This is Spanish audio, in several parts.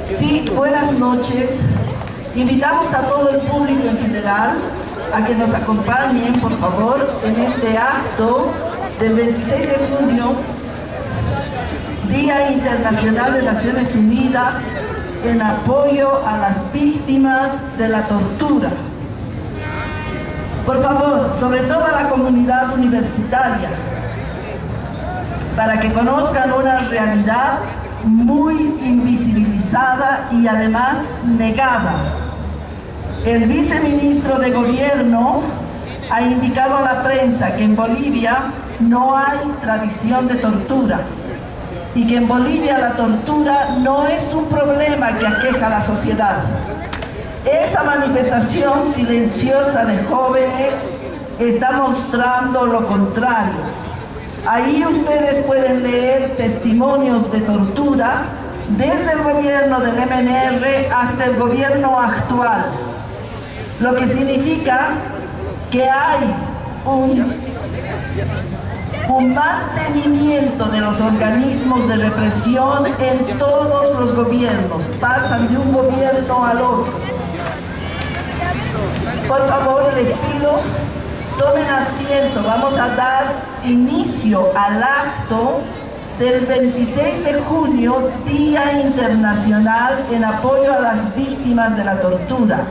Sí, buenas noches. Invitamos a todo el público en general a que nos acompañen, por favor, en este acto del 26 de junio, Día Internacional de Naciones Unidas en apoyo a las víctimas de la tortura. Por favor, sobre todo a la comunidad universitaria, para que conozcan una realidad muy invisibilizada y además negada. El viceministro de Gobierno ha indicado a la prensa que en Bolivia no hay tradición de tortura y que en Bolivia la tortura no es un problema que aqueja a la sociedad. Esa manifestación silenciosa de jóvenes está mostrando lo contrario. Ahí ustedes pueden leer testimonios de tortura desde el gobierno del MNR hasta el gobierno actual, lo que significa que hay un mantenimiento de los organismos de represión en todos los gobiernos, pasan de un gobierno al otro. Por favor, les pido, tomen asiento, vamos a dar inicio al acto del 26 de junio, Día Internacional en apoyo a las víctimas de la tortura,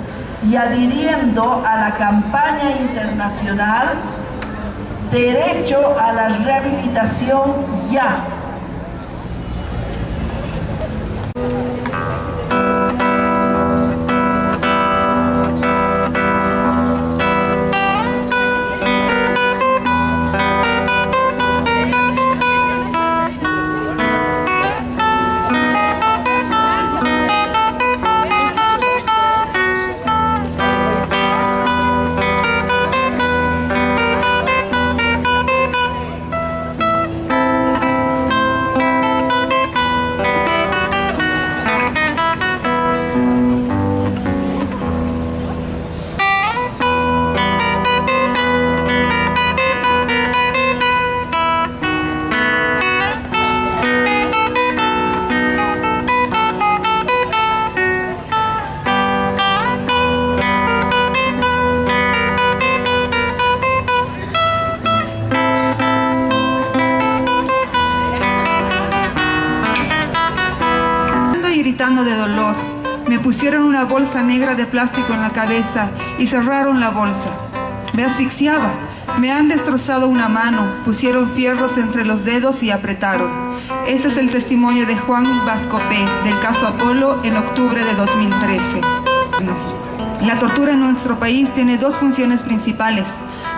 y adhiriendo a la campaña internacional Derecho a la Rehabilitación Ya. De dolor. Me pusieron una bolsa negra de plástico en la cabeza y cerraron la bolsa. Me asfixiaba. Me han destrozado una mano, pusieron fierros entre los dedos y apretaron. Ese es el testimonio de Juan Vascopé del caso Apolo en octubre de 2013. La tortura en nuestro país tiene dos funciones principales.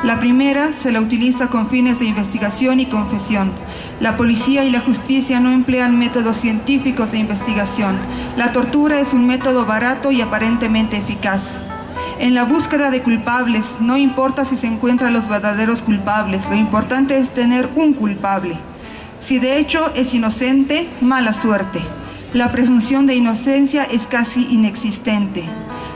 La primera se la utiliza con fines de investigación y confesión. La policía y la justicia no emplean métodos científicos de investigación. La tortura es un método barato y aparentemente eficaz. En la búsqueda de culpables, no importa si se encuentran los verdaderos culpables, lo importante es tener un culpable. Si de hecho es inocente, mala suerte. La presunción de inocencia es casi inexistente.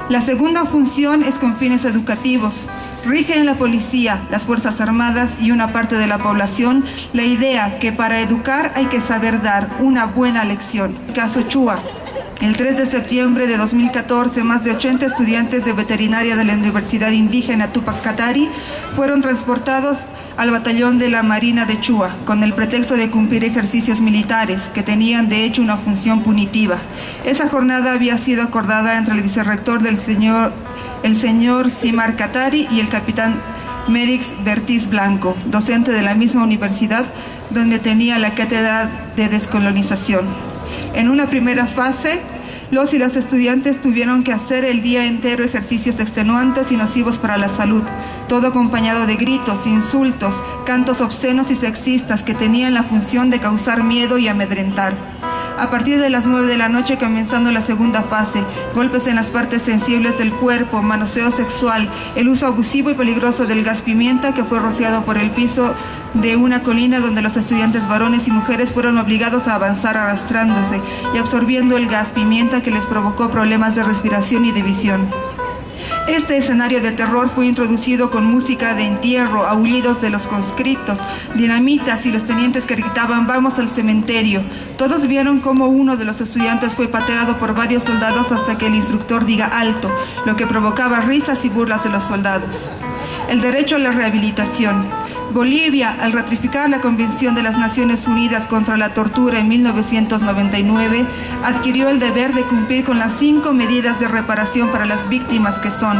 La segunda función es con fines educativos. Rige en la policía, las Fuerzas Armadas y una parte de la población la idea que para educar hay que saber dar una buena lección. Caso Chua. El 3 de septiembre de 2014, más de 80 estudiantes de veterinaria de la Universidad Indígena Tupac Katari fueron transportados al batallón de la Marina de Chua con el pretexto de cumplir ejercicios militares que tenían de hecho una función punitiva. Esa jornada había sido acordada entre el vicerrector del el señor Simar Katari y el capitán Merix Bertiz Blanco, docente de la misma universidad donde tenía la cátedra de descolonización. En una primera fase, los y las estudiantes tuvieron que hacer el día entero ejercicios extenuantes y nocivos para la salud, todo acompañado de gritos, insultos, cantos obscenos y sexistas que tenían la función de causar miedo y amedrentar. A partir de las 9 de la noche, comenzando la segunda fase, golpes en las partes sensibles del cuerpo, manoseo sexual, el uso abusivo y peligroso del gas pimienta que fue rociado por el piso de una colina donde los estudiantes varones y mujeres fueron obligados a avanzar arrastrándose y absorbiendo el gas pimienta que les provocó problemas de respiración y de visión. Este escenario de terror fue introducido con música de entierro, aullidos de los conscriptos, dinamitas y los tenientes que gritaban «vamos al cementerio». Todos vieron cómo uno de los estudiantes fue pateado por varios soldados hasta que el instructor diga «alto», lo que provocaba risas y burlas de los soldados. El derecho a la rehabilitación. Bolivia, al ratificar la Convención de las Naciones Unidas contra la Tortura en 1999, adquirió el deber de cumplir con las 5 medidas de reparación para las víctimas, que son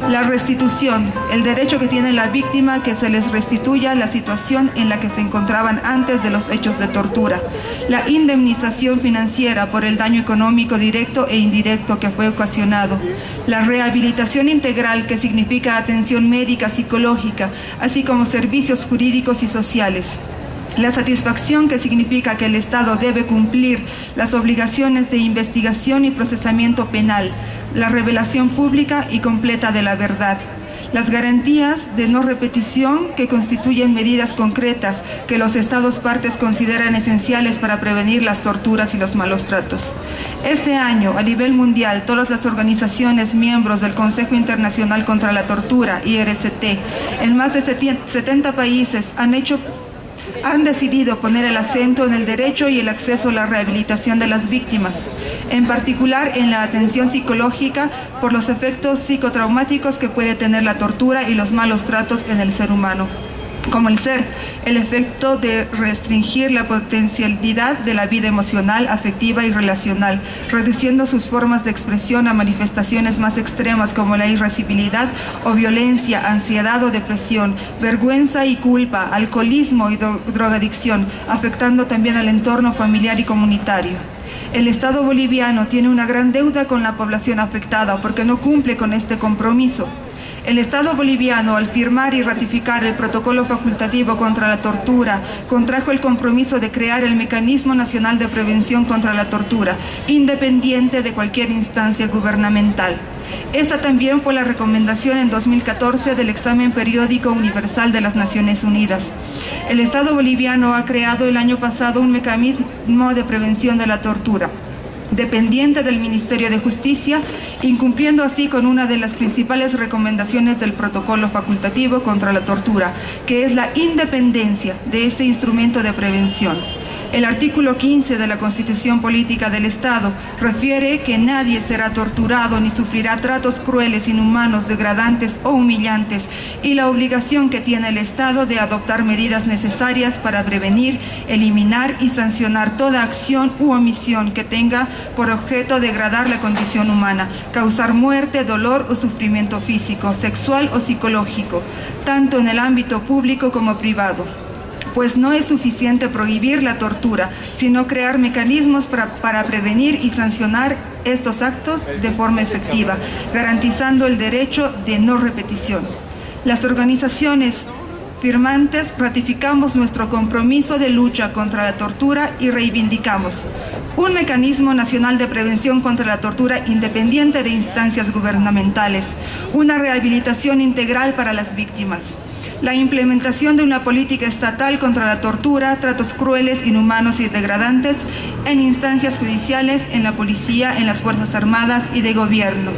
la restitución, el derecho que tiene la víctima que se les restituya la situación en la que se encontraban antes de los hechos de tortura, la indemnización financiera por el daño económico directo e indirecto que fue ocasionado, la rehabilitación integral, que significa atención médica, psicológica, así como servicios jurídicos y sociales. La satisfacción, que significa que el Estado debe cumplir las obligaciones de investigación y procesamiento penal, la revelación pública y completa de la verdad. Las garantías de no repetición, que constituyen medidas concretas que los Estados partes consideran esenciales para prevenir las torturas y los malos tratos. Este año, a nivel mundial, todas las organizaciones miembros del Consejo Internacional contra la Tortura, IRCT, en más de 70 países han decidido poner el acento en el derecho y el acceso a la rehabilitación de las víctimas, en particular en la atención psicológica por los efectos psicotraumáticos que puede tener la tortura y los malos tratos en el ser humano, como el efecto de restringir la potencialidad de la vida emocional, afectiva y relacional, reduciendo sus formas de expresión a manifestaciones más extremas como la irascibilidad o violencia, ansiedad o depresión, vergüenza y culpa, alcoholismo y drogadicción, afectando también al entorno familiar y comunitario. El Estado boliviano tiene una gran deuda con la población afectada porque no cumple con este compromiso. El Estado boliviano, al firmar y ratificar el protocolo facultativo contra la tortura, contrajo el compromiso de crear el Mecanismo Nacional de Prevención contra la Tortura, independiente de cualquier instancia gubernamental. Esta también fue la recomendación en 2014 del Examen Periódico Universal de las Naciones Unidas. El Estado boliviano ha creado el año pasado un mecanismo de prevención de la tortura, dependiente del Ministerio de Justicia, incumpliendo así con una de las principales recomendaciones del protocolo facultativo contra la tortura, que es la independencia de este instrumento de prevención. El artículo 15 de la Constitución Política del Estado refiere que nadie será torturado ni sufrirá tratos crueles, inhumanos, degradantes o humillantes, y la obligación que tiene el Estado de adoptar medidas necesarias para prevenir, eliminar y sancionar toda acción u omisión que tenga por objeto degradar la condición humana, causar muerte, dolor o sufrimiento físico, sexual o psicológico, tanto en el ámbito público como privado. Pues no es suficiente prohibir la tortura, sino crear mecanismos para prevenir y sancionar estos actos de forma efectiva, garantizando el derecho de no repetición. Las organizaciones firmantes ratificamos nuestro compromiso de lucha contra la tortura y reivindicamos un mecanismo nacional de prevención contra la tortura independiente de instancias gubernamentales, una rehabilitación integral para las víctimas, la implementación de una política estatal contra la tortura, tratos crueles, inhumanos y degradantes en instancias judiciales, en la policía, en las Fuerzas Armadas y de gobierno.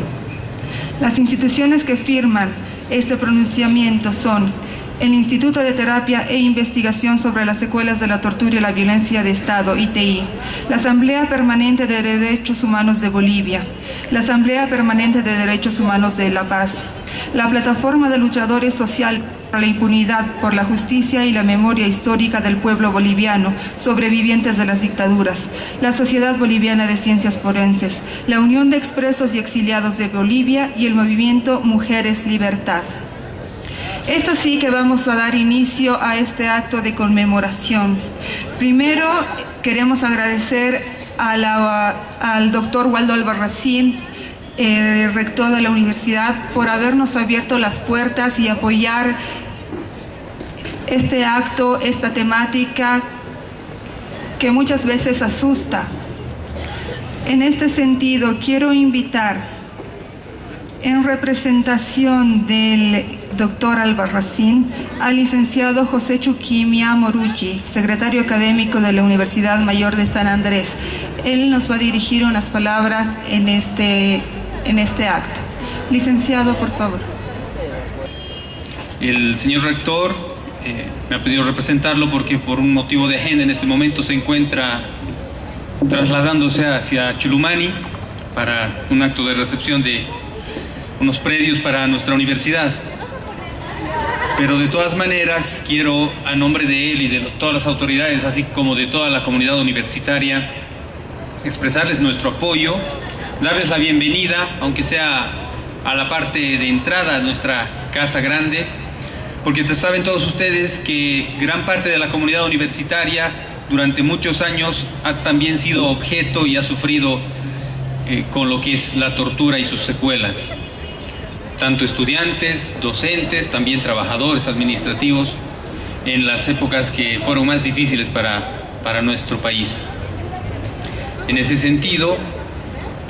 Las instituciones que firman este pronunciamiento son el Instituto de Terapia e Investigación sobre las Secuelas de la Tortura y la Violencia de Estado, ITI, la Asamblea Permanente de Derechos Humanos de Bolivia, la Asamblea Permanente de Derechos Humanos de La Paz, la Plataforma de Luchadores Social para la Impunidad, por la Justicia y la Memoria Histórica del Pueblo Boliviano, sobrevivientes de las dictaduras, la Sociedad Boliviana de Ciencias Forenses, la Unión de Expresos y Exiliados de Bolivia y el movimiento Mujeres Libertad. Esto sí que vamos a dar inicio a este acto de conmemoración. Primero, queremos agradecer al doctor Waldo Albarracín, rector de la universidad, por habernos abierto las puertas y apoyar este acto, esta temática que muchas veces asusta. En este sentido, quiero invitar, en representación del doctor Albarracín, al licenciado José Chuquimia Morucci, secretario académico de la Universidad Mayor de San Andrés. Él nos va a dirigir unas palabras en este acto. Licenciado, por favor. El señor rector me ha pedido representarlo porque por un motivo de agenda en este momento se encuentra trasladándose hacia Chulumani para un acto de recepción de unos predios para nuestra universidad. Pero de todas maneras quiero, a nombre de él y de todas las autoridades, así como de toda la comunidad universitaria, expresarles nuestro apoyo, darles la bienvenida, aunque sea a la parte de entrada a nuestra casa grande, porque saben todos ustedes que gran parte de la comunidad universitaria durante muchos años ha también sido objeto y ha sufrido con lo que es la tortura y sus secuelas. Tanto estudiantes, docentes, también trabajadores administrativos, en las épocas que fueron más difíciles para nuestro país. En ese sentido,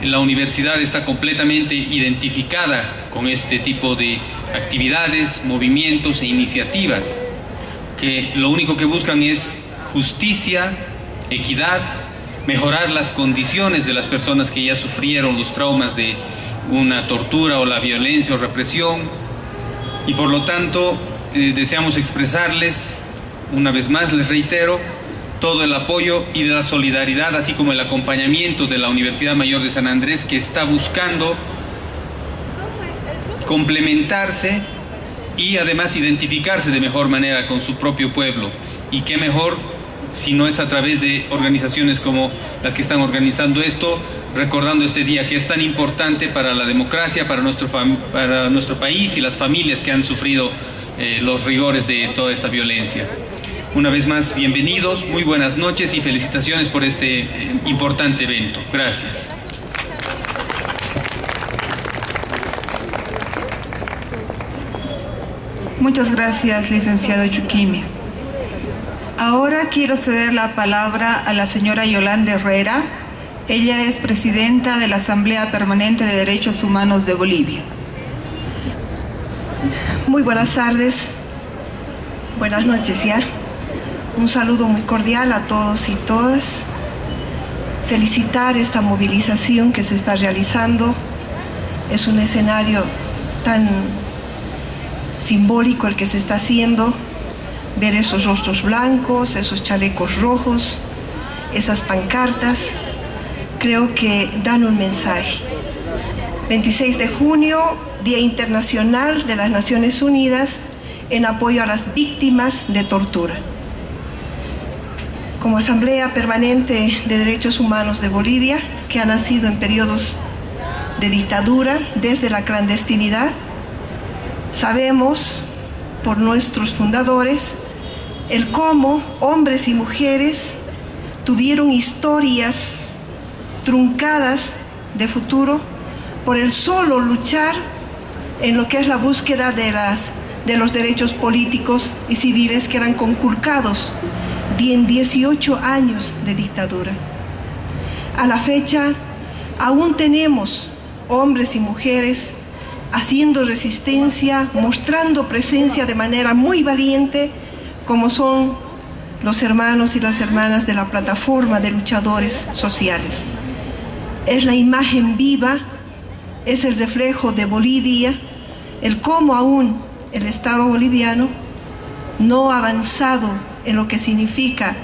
la universidad está completamente identificada con este tipo de actividades, movimientos e iniciativas que lo único que buscan es justicia, equidad, mejorar las condiciones de las personas que ya sufrieron los traumas de una tortura o la violencia o represión, y por lo tanto deseamos expresarles, una vez más les reitero, todo el apoyo y la solidaridad, así como el acompañamiento de la Universidad Mayor de San Andrés, que está buscando complementarse y además identificarse de mejor manera con su propio pueblo. Y qué mejor si no es a través de organizaciones como las que están organizando esto, recordando este día que es tan importante para la democracia, para nuestro país y las familias que han sufrido los rigores de toda esta violencia. Una vez más, bienvenidos, muy buenas noches y felicitaciones por este importante evento. Gracias. Muchas gracias, licenciado Chuquimia. Ahora quiero ceder la palabra a la señora Yolanda Herrera. Ella es presidenta de la Asamblea Permanente de Derechos Humanos de Bolivia. Muy buenas tardes, buenas noches ya. Un saludo muy cordial a todos y todas. Felicitar esta movilización que se está realizando. Es un escenario tan simbólico el que se está haciendo. Ver esos rostros blancos, esos chalecos rojos, esas pancartas, creo que dan un mensaje. 26 de junio, Día Internacional de las Naciones Unidas en apoyo a las víctimas de tortura. Como Asamblea Permanente de Derechos Humanos de Bolivia, que ha nacido en periodos de dictadura desde la clandestinidad, sabemos por nuestros fundadores el cómo hombres y mujeres tuvieron historias truncadas de futuro por el solo luchar en lo que es la búsqueda de los derechos políticos y civiles que eran conculcados en 18 años de dictadura. A la fecha, aún tenemos hombres y mujeres haciendo resistencia, mostrando presencia de manera muy valiente, como son los hermanos y las hermanas de la plataforma de luchadores sociales. Es la imagen viva, es el reflejo de Bolivia, el cómo aún el Estado boliviano no ha avanzado en lo que significa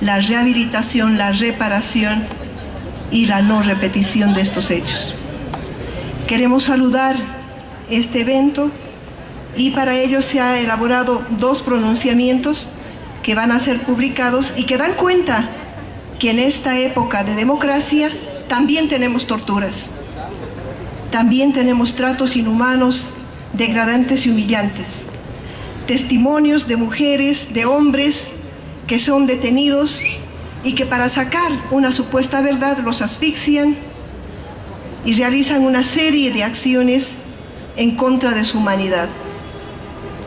la rehabilitación, la reparación y la no repetición de estos hechos. Queremos saludar este evento y para ello se ha elaborado 2 pronunciamientos que van a ser publicados y que dan cuenta que en esta época de democracia también tenemos torturas, también tenemos tratos inhumanos, degradantes y humillantes, testimonios de mujeres, de hombres que son detenidos y que para sacar una supuesta verdad los asfixian y realizan una serie de acciones en contra de su humanidad.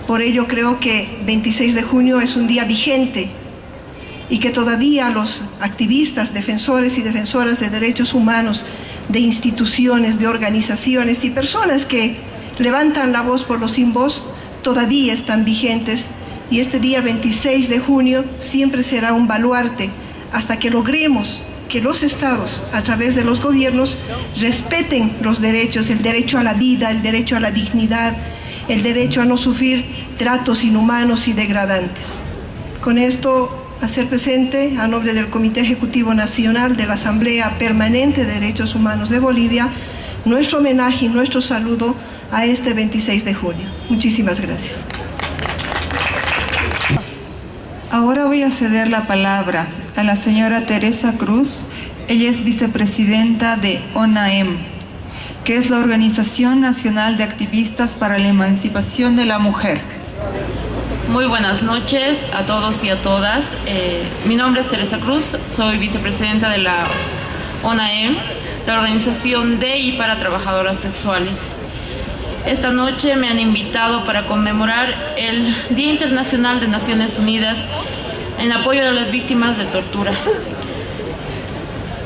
Por ello creo que 26 de junio es un día vigente y que todavía los activistas, defensores y defensoras de derechos humanos, de instituciones, de organizaciones y personas que levantan la voz por los sin voz, todavía están vigentes, y este día 26 de junio siempre será un baluarte hasta que logremos que los estados, a través de los gobiernos, respeten los derechos, el derecho a la vida, el derecho a la dignidad, el derecho a no sufrir tratos inhumanos y degradantes. Con esto, hacer presente, a nombre del Comité Ejecutivo Nacional de la Asamblea Permanente de Derechos Humanos de Bolivia, nuestro homenaje y nuestro saludo a este 26 de junio. Muchísimas gracias. Ahora voy a ceder la palabra a la señora Teresa Cruz. Ella es vicepresidenta de ONAEM, que es la Organización Nacional de Activistas para la Emancipación de la Mujer. Muy buenas noches a todos y a todas. Mi nombre es Teresa Cruz, soy vicepresidenta de la ONAEM, la Organización de y para Trabajadoras Sexuales. Esta noche me han invitado para conmemorar el Día Internacional de Naciones Unidas en apoyo a las víctimas de tortura.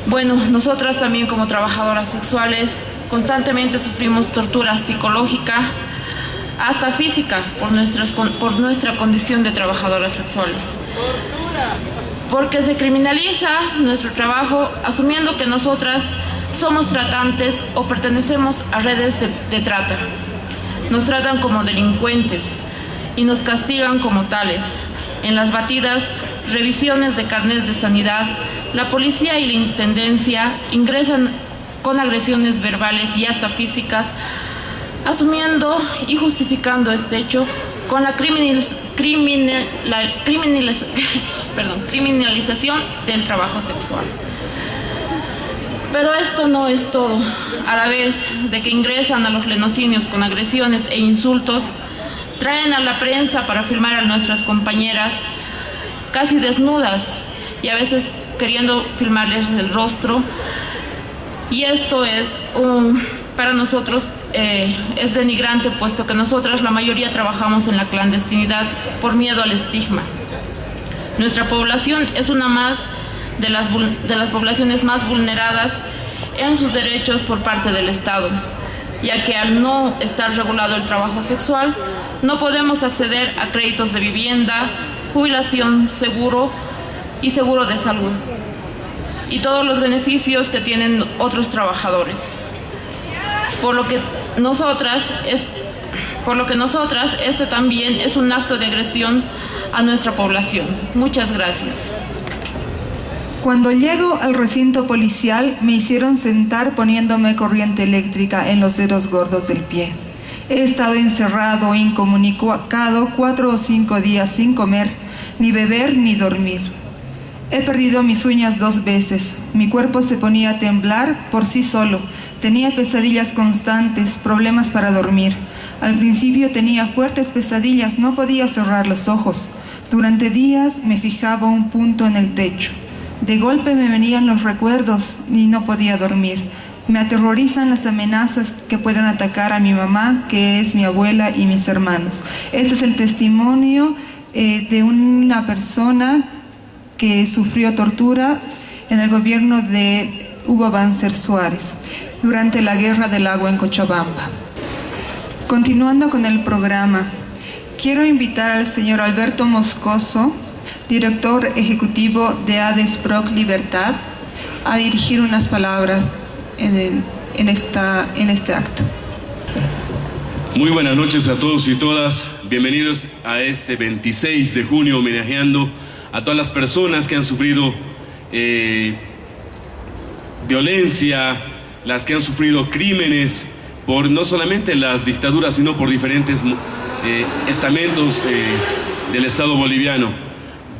Bueno, nosotras también como trabajadoras sexuales constantemente sufrimos tortura psicológica, hasta física, por nuestra condición de trabajadoras sexuales. Porque se criminaliza nuestro trabajo asumiendo que nosotras somos tratantes o pertenecemos a redes de trata. Nos tratan como delincuentes y nos castigan como tales. En las batidas revisiones de carnets de sanidad, la policía y la intendencia ingresan con agresiones verbales y hasta físicas, asumiendo y justificando este hecho con la criminalización del trabajo sexual. Pero esto no es todo. A la vez de que ingresan a los lenocinios con agresiones e insultos, traen a la prensa para filmar a nuestras compañeras casi desnudas y a veces queriendo filmarles el rostro. Y esto es para nosotros es denigrante, puesto que nosotras la mayoría trabajamos en la clandestinidad por miedo al estigma. Nuestra población es una más de las poblaciones más vulneradas en sus derechos por parte del Estado, ya que al no estar regulado el trabajo sexual, no podemos acceder a créditos de vivienda, jubilación, seguro y seguro de salud, y todos los beneficios que tienen otros trabajadores. Por lo que nosotras, este también es un acto de agresión a nuestra población. Muchas gracias. Cuando llego al recinto policial, me hicieron sentar poniéndome corriente eléctrica en los dedos gordos del pie. He estado encerrado, incomunicado 4 o 5 días sin comer, ni beber, ni dormir. He perdido mis uñas 2 veces. Mi cuerpo se ponía a temblar por sí solo. Tenía pesadillas constantes, problemas para dormir. Al principio tenía fuertes pesadillas, no podía cerrar los ojos. Durante días me fijaba un punto en el techo. De golpe me venían los recuerdos y no podía dormir. Me aterrorizan las amenazas que pueden atacar a mi mamá, que es mi abuela, y mis hermanos. Este es el testimonio de una persona que sufrió tortura en el gobierno de Hugo Banzer Suárez durante la Guerra del Agua en Cochabamba. Continuando con el programa, quiero invitar al señor Alberto Moscoso, director ejecutivo de ADESPROC Libertad, a dirigir unas palabras en este acto. Muy buenas noches a todos y todas. Bienvenidos a este 26 de junio, homenajeando a todas las personas que han sufrido violencia, las que han sufrido crímenes por no solamente las dictaduras, sino por diferentes estamentos del Estado boliviano.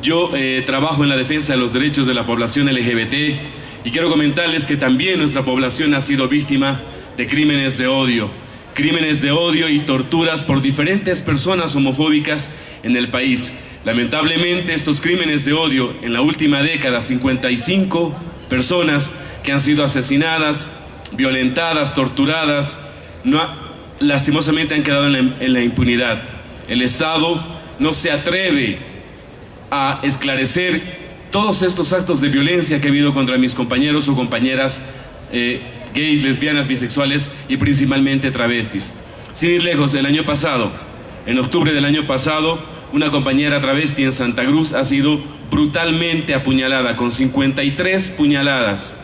Yo trabajo en la defensa de los derechos de la población LGBT y quiero comentarles que también nuestra población ha sido víctima de crímenes de odio y torturas por diferentes personas homofóbicas en el país. Lamentablemente, estos crímenes de odio, en la última década, 55 personas que han sido asesinadas, violentadas, torturadas, lastimosamente han quedado en la impunidad. El Estado no se atreve a esclarecer todos estos actos de violencia que ha habido contra mis compañeros o compañeras gays, lesbianas, bisexuales y principalmente travestis. Sin ir lejos, el año pasado, en octubre del año pasado, una compañera travesti en Santa Cruz ha sido brutalmente apuñalada con 53 puñaladas.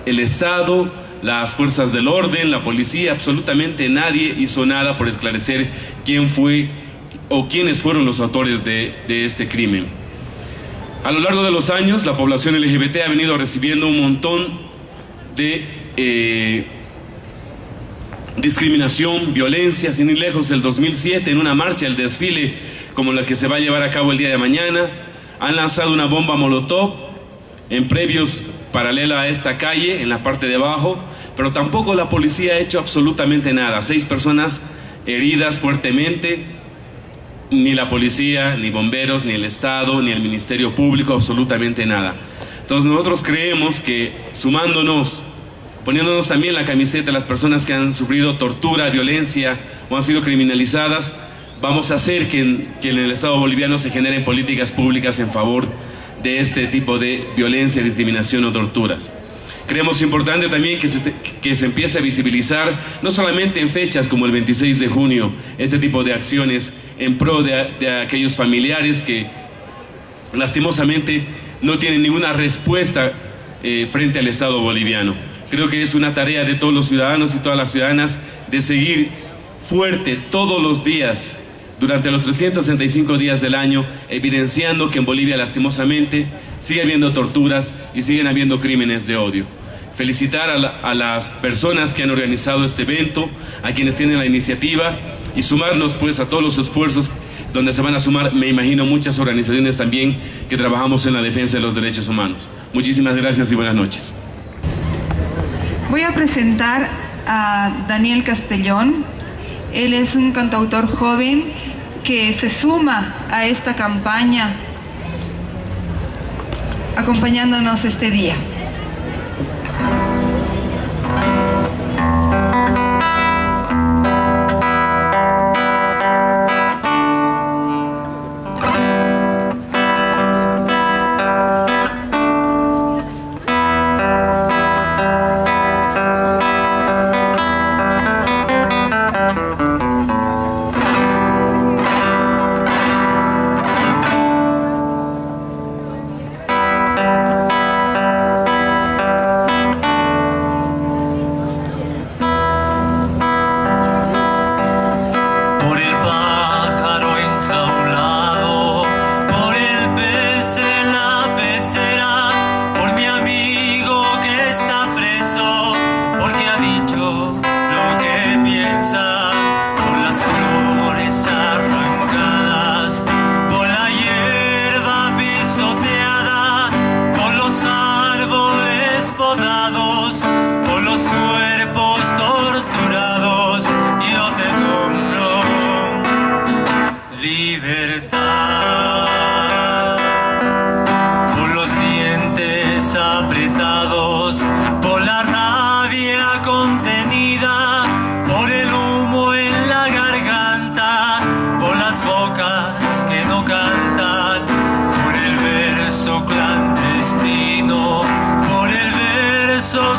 El Estado, las fuerzas del orden, la policía, absolutamente nadie hizo nada por esclarecer quién fue o quiénes fueron los autores de este crimen. A lo largo de los años, la población LGBT ha venido recibiendo un montón de discriminación, violencia, sin ir lejos. El 2007, en una marcha, el desfile como la que se va a llevar a cabo el día de mañana, han lanzado una bomba molotov en previos paralela a esta calle, en la parte de abajo, pero tampoco la policía ha hecho absolutamente nada. 6 personas heridas fuertemente, ni la policía, ni bomberos, ni el Estado, ni el Ministerio Público, absolutamente nada. Entonces nosotros creemos que sumándonos, poniéndonos también la camiseta de las personas que han sufrido tortura, violencia o han sido criminalizadas, vamos a hacer que en el Estado boliviano se generen políticas públicas en favor de este tipo de violencia, discriminación o torturas. Creemos importante también que se empiece a visibilizar, no solamente en fechas como el 26 de junio, este tipo de acciones en pro de aquellos familiares que lastimosamente no tienen ninguna respuesta frente al Estado boliviano. Creo que es una tarea de todos los ciudadanos y todas las ciudadanas de seguir fuerte todos los días, durante los 365 días del año, evidenciando que en Bolivia lastimosamente sigue habiendo torturas y siguen habiendo crímenes de odio. Felicitar a las personas que han organizado este evento, a quienes tienen la iniciativa y sumarnos pues a todos los esfuerzos donde se van a sumar, me imagino, muchas organizaciones también que trabajamos en la defensa de los derechos humanos. Muchísimas gracias y buenas noches. Voy a presentar a Daniel Castellón. Él es un cantautor joven que se suma a esta campaña acompañándonos este día.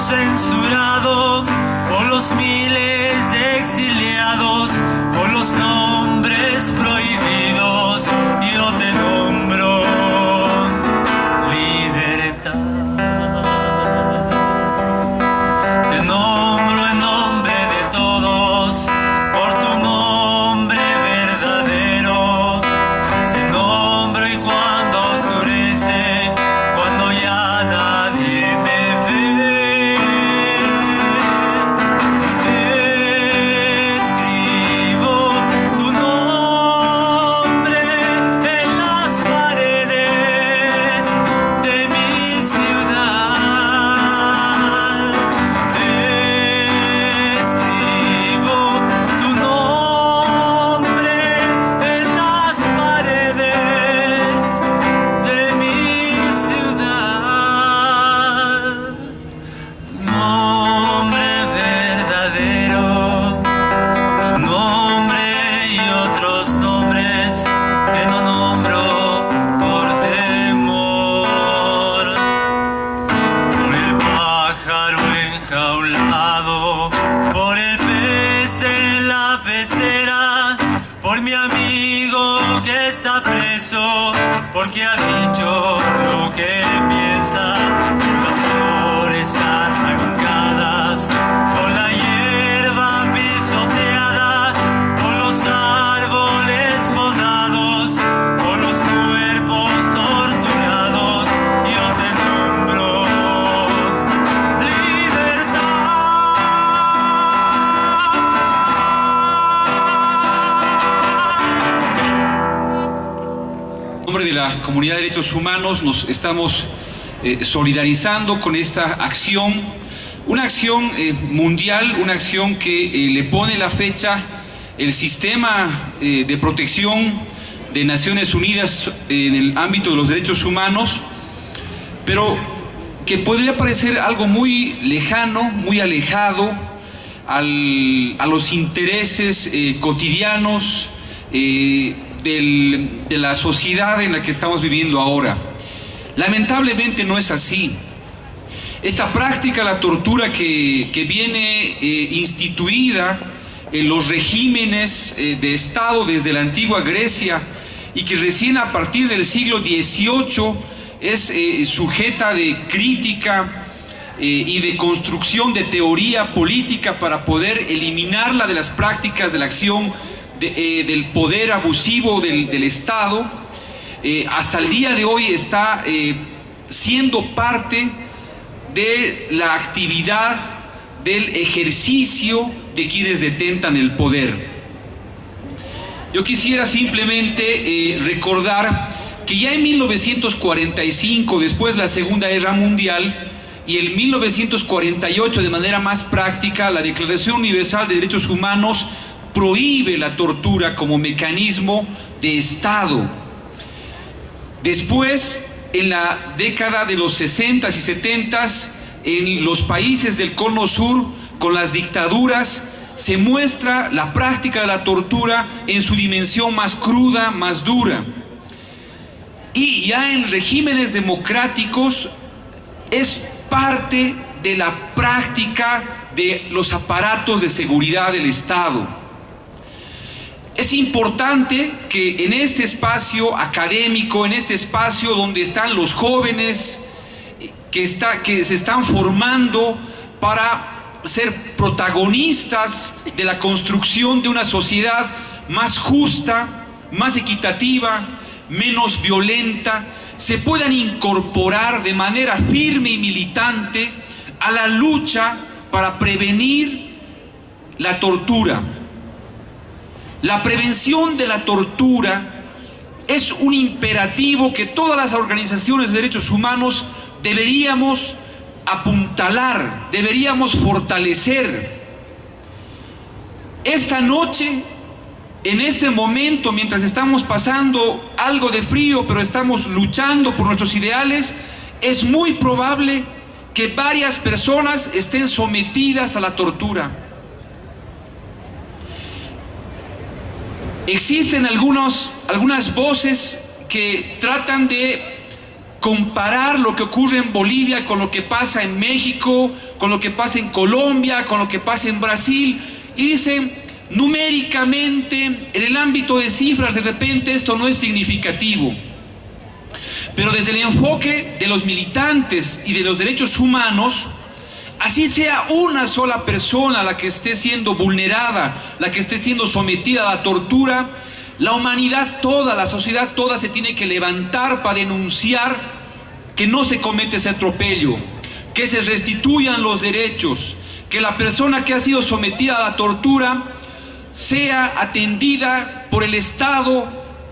Censurado por los miles de exiliados, por los nombres prohibidos, yo te nombro libertad. Te nombro en nombre de todos, por tu nombre verdadero. Te nombro y cuando oscurece, cuando ya nadie me ve, escribo tu nombre. amigo que está preso porque ha dicho lo que piensa, con las flores arrancadas, con la hierba pisoteada, con los árboles podados, con los cuerpos torturados. Yo te nombro libertad. En nombre de la Comunidad de Derechos Humanos nos estamos solidarizando con esta acción, una acción mundial, una acción que le pone la fecha el sistema de protección de Naciones Unidas en el ámbito de los derechos humanos, pero que podría parecer algo muy lejano, muy alejado a los intereses cotidianos de la sociedad en la que estamos viviendo ahora. Lamentablemente no es así. Esta práctica, la tortura que viene instituida en los regímenes de Estado desde la antigua Grecia y que recién a partir del siglo XVIII es sujeta de crítica y de construcción de teoría política para poder eliminarla de las prácticas de la acción del poder abusivo del Estado, hasta el día de hoy está siendo parte de la actividad del ejercicio de quienes detentan el poder. Yo quisiera simplemente recordar que ya en 1945, después de la Segunda Guerra Mundial, y en 1948 de manera más práctica, la Declaración Universal de Derechos Humanos prohíbe la tortura como mecanismo de Estado. Después, en la década de los 60s y 70s, en los países del Cono Sur, con las dictaduras, se muestra la práctica de la tortura en su dimensión más cruda, más dura. Y ya en regímenes democráticos es parte de la práctica de los aparatos de seguridad del Estado. Es importante que en este espacio académico, en este espacio donde están los jóvenes que se están formando para ser protagonistas de la construcción de una sociedad más justa, más equitativa, menos violenta, se puedan incorporar de manera firme y militante a la lucha para prevenir la tortura. La prevención de la tortura es un imperativo que todas las organizaciones de derechos humanos deberíamos apuntalar, deberíamos fortalecer. Esta noche, en este momento, mientras estamos pasando algo de frío, pero estamos luchando por nuestros ideales, es muy probable que varias personas estén sometidas a la tortura. Existen algunas voces que tratan de comparar lo que ocurre en Bolivia con lo que pasa en México, con lo que pasa en Colombia, con lo que pasa en Brasil, y dicen, numéricamente, en el ámbito de cifras, de repente esto no es significativo. Pero desde el enfoque de los militantes y de los derechos humanos, así sea una sola persona la que esté siendo vulnerada, la que esté siendo sometida a la tortura, la humanidad toda, la sociedad toda se tiene que levantar para denunciar que no se comete ese atropello, que se restituyan los derechos, que la persona que ha sido sometida a la tortura sea atendida por el Estado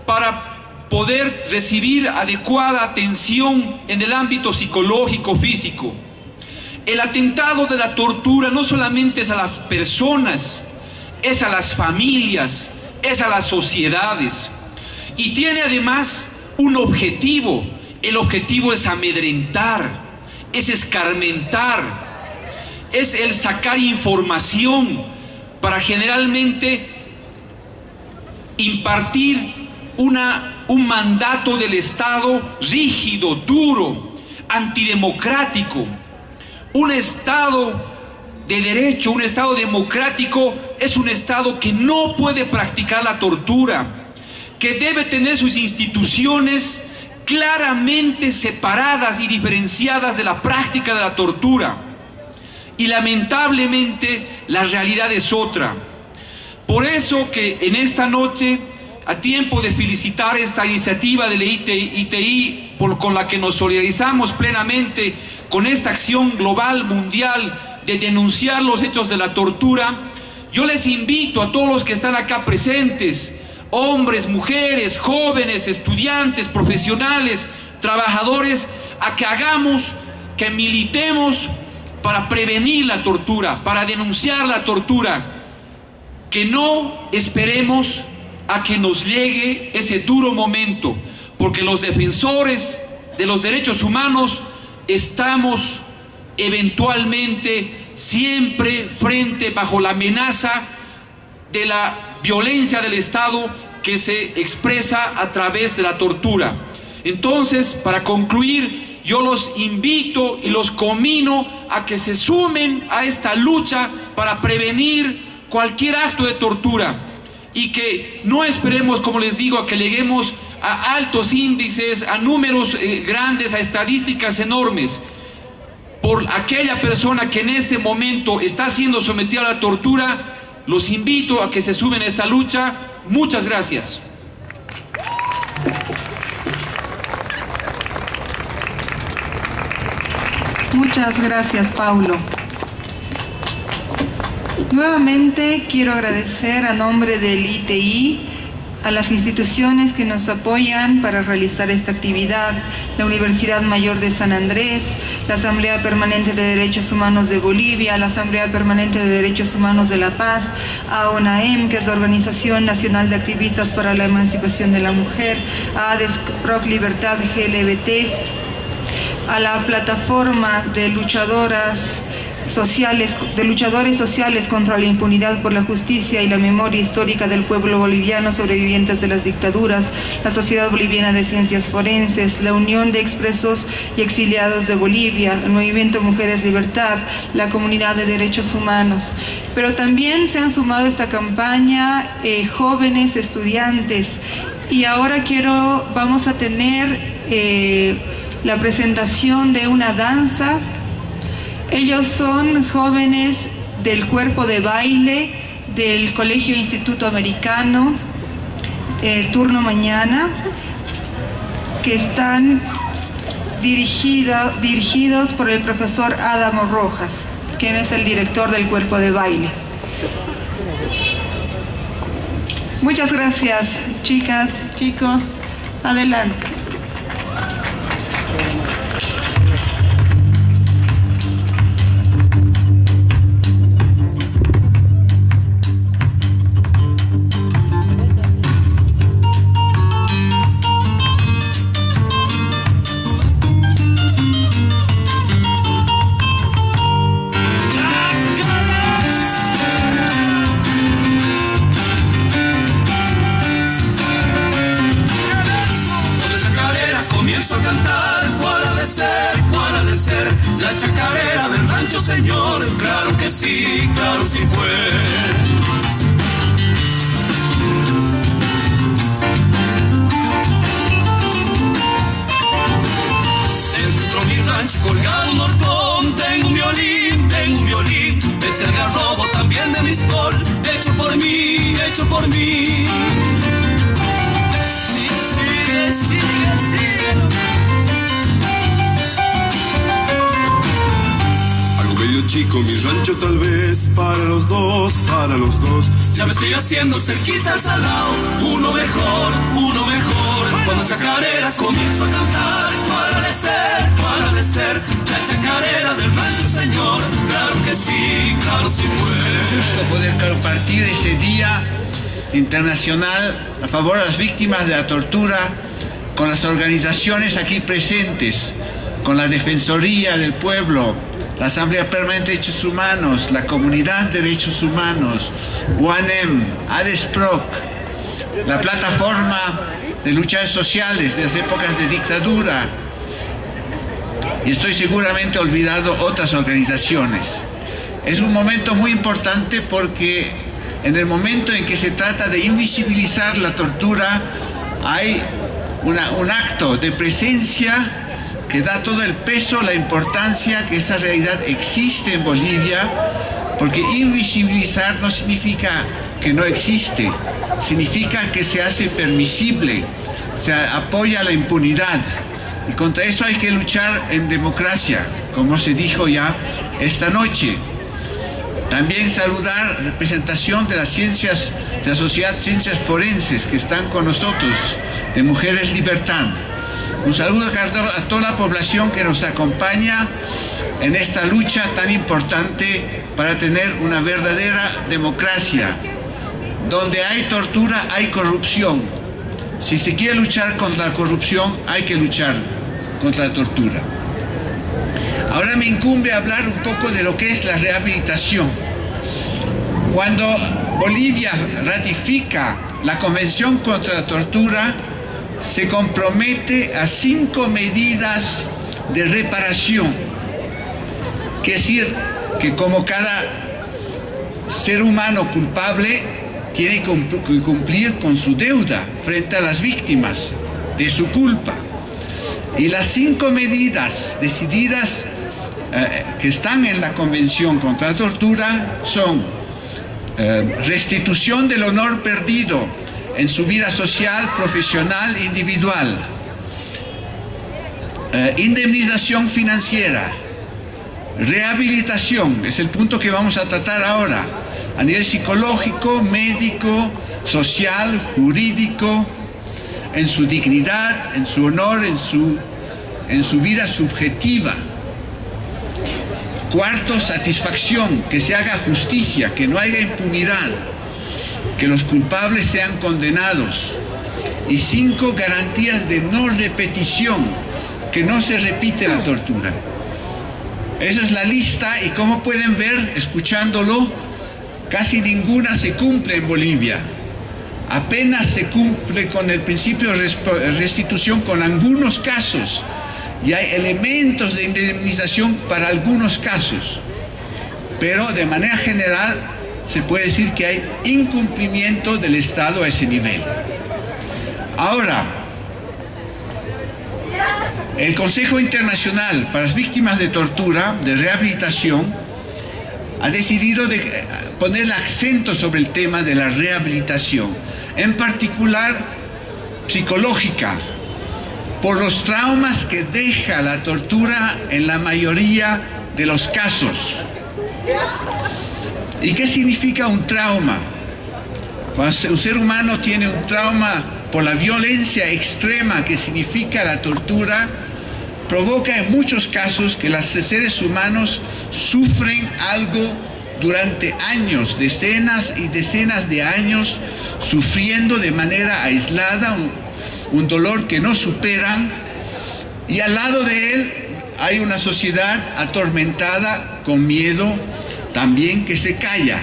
para poder recibir adecuada atención en el ámbito psicológico, físico. El atentado de la tortura no solamente es a las personas, es a las familias, es a las sociedades, y tiene además un objetivo. El objetivo es amedrentar, es escarmentar, es el sacar información para generalmente impartir un mandato del Estado rígido, duro, antidemocrático. Un Estado de derecho, un Estado democrático, es un Estado que no puede practicar la tortura. que debe tener sus instituciones claramente separadas y diferenciadas de la práctica de la tortura. Y lamentablemente la realidad es otra. Por eso que en esta noche, a tiempo de felicitar esta iniciativa de la ITI con la que nos solidarizamos plenamente con esta acción global, mundial, de denunciar los hechos de la tortura, yo les invito a todos los que están acá presentes, hombres, mujeres, jóvenes, estudiantes, profesionales, trabajadores, a que militemos para prevenir la tortura, para denunciar la tortura, que no esperemos a que nos llegue ese duro momento, porque los defensores de los derechos humanos estamos eventualmente siempre bajo la amenaza de la violencia del Estado que se expresa a través de la tortura. Entonces, para concluir, yo los invito y los conmino a que se sumen a esta lucha para prevenir cualquier acto de tortura y que no esperemos, como les digo, a que lleguemos a altos índices, a números grandes, a estadísticas enormes. Por aquella persona que en este momento está siendo sometida a la tortura, los invito a que se sumen a esta lucha. Muchas gracias. Muchas gracias, Paulo. Nuevamente quiero agradecer a nombre del ITI a las instituciones que nos apoyan para realizar esta actividad: la Universidad Mayor de San Andrés, la Asamblea Permanente de Derechos Humanos de Bolivia, la Asamblea Permanente de Derechos Humanos de La Paz, a ONAEM, que es la Organización Nacional de Activistas para la Emancipación de la Mujer, a ADESPROC Libertad GLBT, a la Plataforma de Luchadores Sociales contra la Impunidad por la Justicia y la Memoria Histórica del Pueblo Boliviano Sobrevivientes de las Dictaduras, la Sociedad Boliviana de Ciencias Forenses, la Unión de Expresos y Exiliados de Bolivia, el Movimiento Mujeres Libertad, la Comunidad de Derechos Humanos. Pero también se han sumado a esta campaña jóvenes estudiantes, y ahora vamos a tener la presentación de una danza. Ellos son jóvenes del cuerpo de baile del Colegio Instituto Americano, el turno mañana, que están dirigidos por el profesor Adamo Rojas, quien es el director del cuerpo de baile. Muchas gracias, chicas, chicos. Adelante. La chacarera del rancho, señor, claro que sí fue. Dentro de mi rancho colgado un horcón, tengo un violín, ese algarrobo también de mis pol, hecho por mí. Y sigue. Medio chico mi rancho, tal vez para los dos. Ya me estoy haciendo cerquita al salao, uno mejor. Cuando chacareras comienzo a cantar, ¿cuál ha de ser? La chacarera del rancho, señor, claro que sí fue. Poder compartir ese día internacional a favor de las víctimas de la tortura con las organizaciones aquí presentes, con la Defensoría del Pueblo, la Asamblea Permanente de Derechos Humanos, la Comunidad de Derechos Humanos, UANEM, ADESPROC, la Plataforma de Luchadores Sociales de las épocas de dictadura, y estoy seguramente olvidando otras organizaciones. Es un momento muy importante porque en el momento en que se trata de invisibilizar la tortura, hay un acto de presencia que da todo el peso, la importancia que esa realidad existe en Bolivia, porque invisibilizar no significa que no existe, significa que se hace permisible, se apoya la impunidad, y contra eso hay que luchar en democracia, como se dijo ya esta noche. También saludar representación de las ciencias, de la sociedad Ciencias Forenses que están con nosotros, de Mujeres Libertad. Un saludo a toda la población que nos acompaña en esta lucha tan importante para tener una verdadera democracia. Donde hay tortura, hay corrupción. Si se quiere luchar contra la corrupción, hay que luchar contra la tortura. Ahora me incumbe hablar un poco de lo que es la rehabilitación. Cuando Bolivia ratifica la Convención contra la Tortura, se compromete a 5 medidas de reparación. Quiere decir que como cada ser humano culpable tiene que cumplir con su deuda frente a las víctimas de su culpa. Y las 5 medidas decididas que están en la Convención contra la Tortura son restitución del honor perdido en su vida social, profesional, individual, indemnización financiera, rehabilitación, es el punto que vamos a tratar ahora, a nivel psicológico, médico, social, jurídico, en su dignidad, en su honor, en su vida subjetiva. Cuarto, satisfacción, que se haga justicia, que no haya impunidad, que los culpables sean condenados. Y 5, garantías de no repetición, que no se repite la tortura. Esa es la lista y como pueden ver, escuchándolo, casi ninguna se cumple en Bolivia. Apenas se cumple con el principio de restitución con algunos casos. Y hay elementos de indemnización para algunos casos. Pero de manera general se puede decir que hay incumplimiento del Estado a ese nivel. Ahora, el Consejo Internacional para las Víctimas de Tortura, de Rehabilitación, ha decidido poner el acento sobre el tema de la rehabilitación, en particular psicológica, por los traumas que deja la tortura en la mayoría de los casos. ¿Y qué significa un trauma? Cuando un ser humano tiene un trauma por la violencia extrema que significa la tortura, provoca en muchos casos que los seres humanos sufren algo durante años, decenas y decenas de años, sufriendo de manera aislada un dolor que no superan, y al lado de él hay una sociedad atormentada con miedo también que se calla.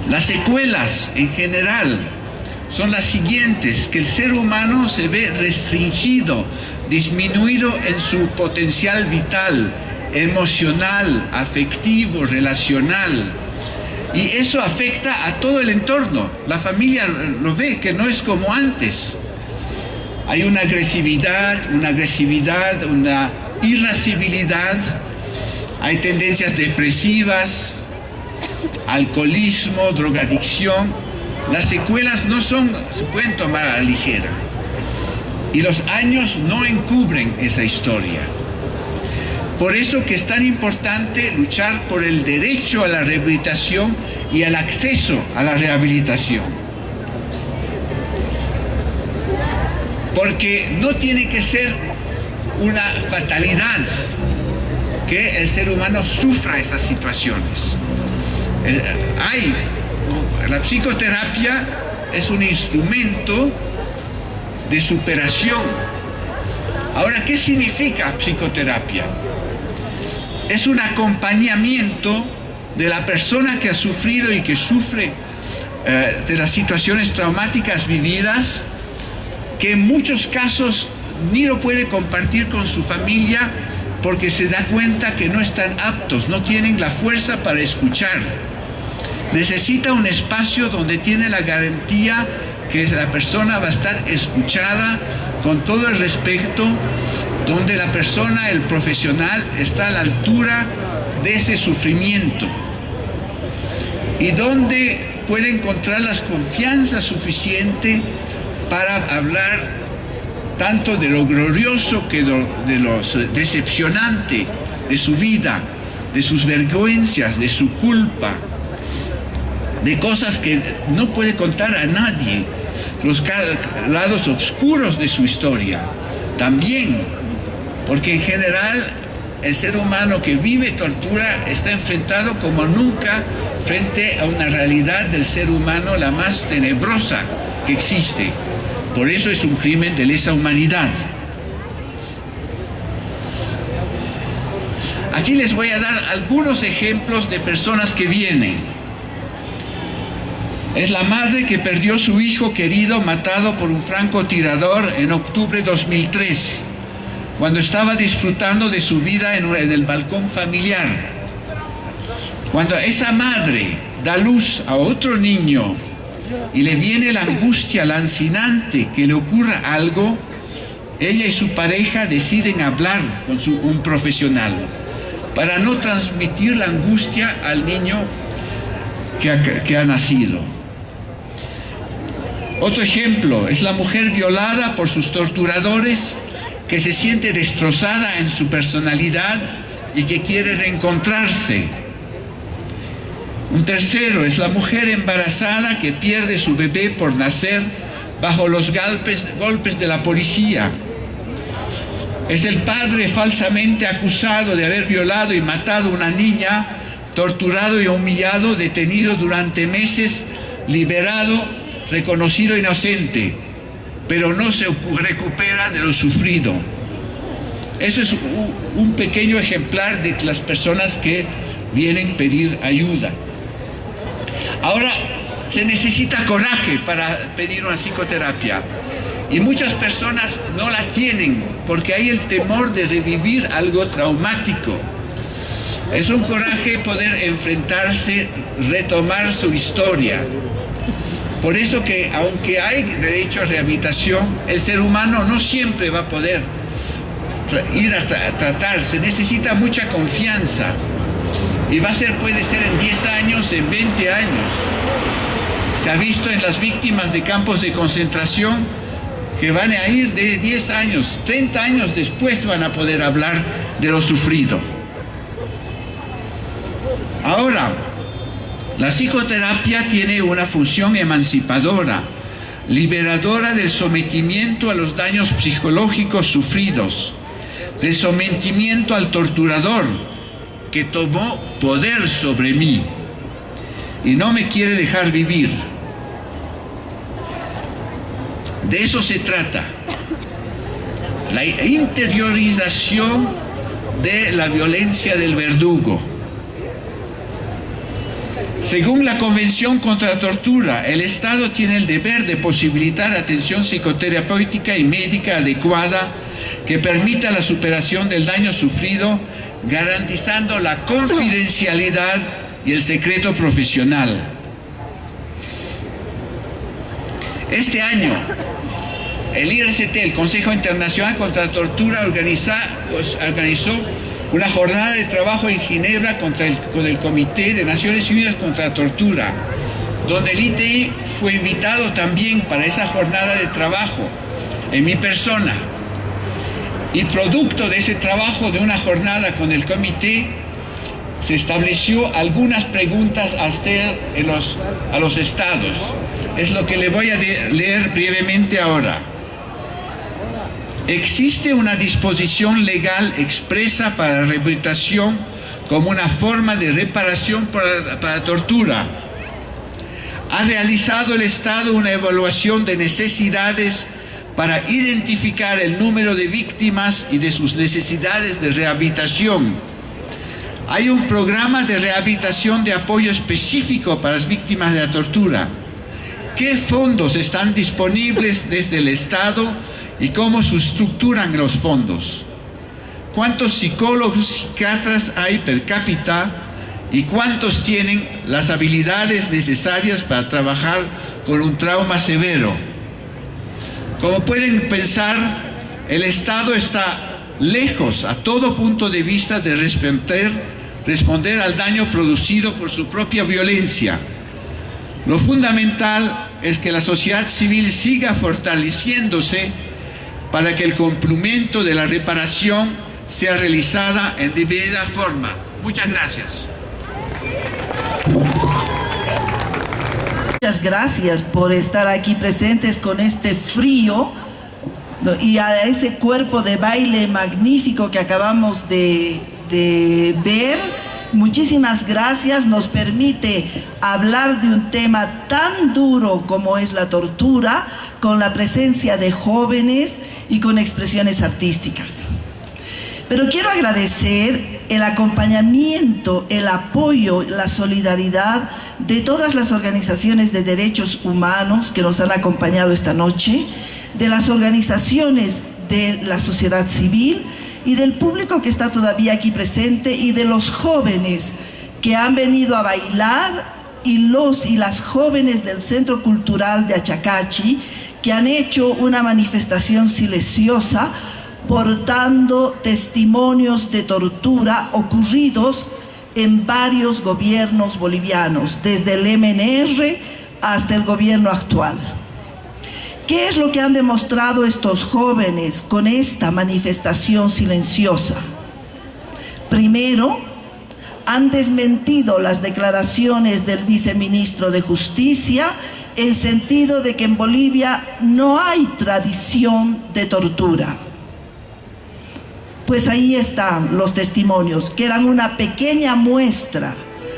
Las secuelas en general son las siguientes: que el ser humano se ve restringido, disminuido en su potencial vital, emocional, afectivo, relacional. Y eso afecta a todo el entorno. La familia lo ve, que no es como antes. Hay una agresividad, una irascibilidad, hay tendencias depresivas, alcoholismo, drogadicción. Las secuelas no se pueden tomar a la ligera. Y los años no encubren esa historia. Por eso que es tan importante luchar por el derecho a la rehabilitación y al acceso a la rehabilitación. Porque no tiene que ser una fatalidad que el ser humano sufra esas situaciones. La psicoterapia es un instrumento de superación. Ahora, ¿qué significa psicoterapia? Es un acompañamiento de la persona que ha sufrido y que sufre de las situaciones traumáticas vividas, que en muchos casos ni lo puede compartir con su familia porque se da cuenta que no están aptos, no tienen la fuerza para escuchar. Necesita un espacio donde tiene la garantía que la persona va a estar escuchada con todo el respeto, donde la persona, el profesional, está a la altura de ese sufrimiento y donde puede encontrar la confianza suficiente para hablar tanto de lo glorioso que de lo decepcionante de su vida, de sus vergüenzas, de su culpa, de cosas que no puede contar a nadie, los lados oscuros de su historia también, porque en general el ser humano que vive tortura está enfrentado como nunca frente a una realidad del ser humano la más tenebrosa que existe. Por eso es un crimen de lesa humanidad. Aquí les voy a dar algunos ejemplos de personas que vienen. Es la madre que perdió su hijo querido matado por un francotirador en octubre de 2003, cuando estaba disfrutando de su vida en el balcón familiar. Cuando esa madre da luz a otro niño y le viene la angustia lancinante que le ocurra algo, ella y su pareja deciden hablar con un profesional para no transmitir la angustia al niño que ha nacido. Otro ejemplo es la mujer violada por sus torturadores, que se siente destrozada en su personalidad y que quiere reencontrarse. Un tercero es la mujer embarazada que pierde su bebé por nacer bajo los golpes de la policía. Es el padre falsamente acusado de haber violado y matado a una niña, torturado y humillado, detenido durante meses, liberado, reconocido inocente, pero no se recupera de lo sufrido. Eso es un pequeño ejemplar de las personas que vienen a pedir ayuda. Ahora, se necesita coraje para pedir una psicoterapia y muchas personas no la tienen porque hay el temor de revivir algo traumático. Es un coraje poder enfrentarse, retomar su historia. Por eso que, aunque hay derecho a rehabilitación, el ser humano no siempre va a poder ir a tratar. Se necesita mucha confianza. Y puede ser en 10 años, en 20 años. Se ha visto en las víctimas de campos de concentración que van a ir de 10 años, 30 años después van a poder hablar de lo sufrido. Ahora, la psicoterapia tiene una función emancipadora, liberadora del sometimiento a los daños psicológicos sufridos, del sometimiento al torturador que tomó poder sobre mí y no me quiere dejar vivir. De eso se trata, la interiorización de la violencia del verdugo. Según la Convención contra la Tortura, el Estado tiene el deber de posibilitar atención psicoterapéutica y médica adecuada que permita la superación del daño sufrido, garantizando la confidencialidad y el secreto profesional. Este año, el IRCT, el Consejo Internacional contra la Tortura, organizó una jornada de trabajo en Ginebra con el Comité de Naciones Unidas contra la Tortura, donde el ITI fue invitado también para esa jornada de trabajo en mi persona. Y producto de ese trabajo, de una jornada con el comité, se estableció algunas preguntas a hacer a los estados. Es lo que le voy a leer brevemente ahora. ¿Existe una disposición legal expresa para la rehabilitación como una forma de reparación para la tortura? ¿Ha realizado el Estado una evaluación de necesidades para identificar el número de víctimas y de sus necesidades de rehabilitación? ¿Hay un programa de rehabilitación de apoyo específico para las víctimas de la tortura? ¿Qué fondos están disponibles desde el Estado y cómo se estructuran los fondos? ¿Cuántos psicólogos y psiquiatras hay per cápita? ¿Y cuántos tienen las habilidades necesarias para trabajar con un trauma severo? Como pueden pensar, el Estado está lejos, a todo punto de vista, de responder al daño producido por su propia violencia. Lo fundamental es que la sociedad civil siga fortaleciéndose para que el cumplimiento de la reparación sea realizada en debida forma. Muchas gracias. Muchas gracias por estar aquí presentes con este frío y a ese cuerpo de baile magnífico que acabamos de ver. Muchísimas gracias, nos permite hablar de un tema tan duro como es la tortura, con la presencia de jóvenes y con expresiones artísticas. Pero quiero agradecer el acompañamiento, el apoyo, la solidaridad de todas las organizaciones de derechos humanos que nos han acompañado esta noche, de las organizaciones de la sociedad civil y del público que está todavía aquí presente y de los jóvenes que han venido a bailar y las jóvenes del Centro Cultural de Achacachi que han hecho una manifestación silenciosa portando testimonios de tortura ocurridos en varios gobiernos bolivianos, desde el MNR hasta el gobierno actual. ¿Qué es lo que han demostrado estos jóvenes con esta manifestación silenciosa? Primero, han desmentido las declaraciones del viceministro de Justicia en sentido de que en Bolivia no hay tradición de tortura. Pues ahí están los testimonios, que eran una pequeña muestra.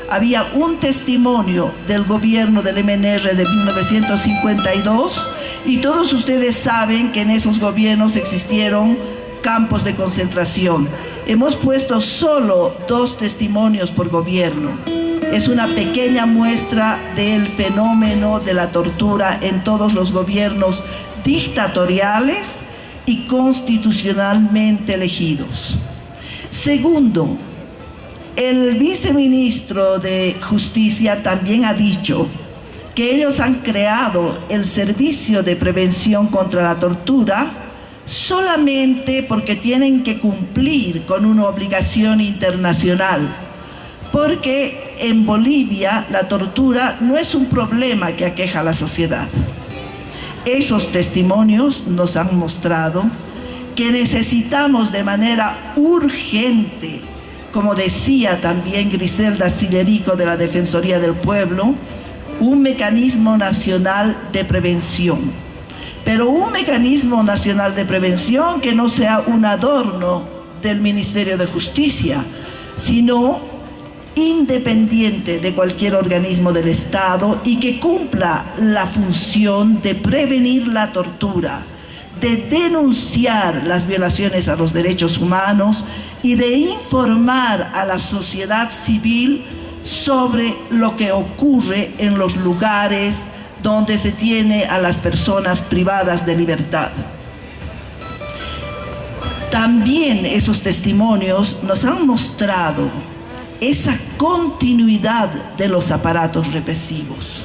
Había un testimonio del gobierno del MNR de 1952 y todos ustedes saben que en esos gobiernos existieron campos de concentración. Hemos puesto solo 2 testimonios por gobierno. Es una pequeña muestra del fenómeno de la tortura en todos los gobiernos dictatoriales y constitucionalmente elegidos. Segundo, el viceministro de Justicia también ha dicho que ellos han creado el Servicio de Prevención contra la Tortura solamente porque tienen que cumplir con una obligación internacional, porque en Bolivia la tortura no es un problema que aqueja a la sociedad. Esos testimonios nos han mostrado que necesitamos de manera urgente, como decía también Griselda Stillerico de la Defensoría del Pueblo, un mecanismo nacional de prevención. Pero un mecanismo nacional de prevención que no sea un adorno del Ministerio de Justicia, sino independiente de cualquier organismo del Estado y que cumpla la función de prevenir la tortura, de denunciar las violaciones a los derechos humanos y de informar a la sociedad civil sobre lo que ocurre en los lugares donde se tiene a las personas privadas de libertad. También esos testimonios nos han mostrado esa continuidad de los aparatos represivos.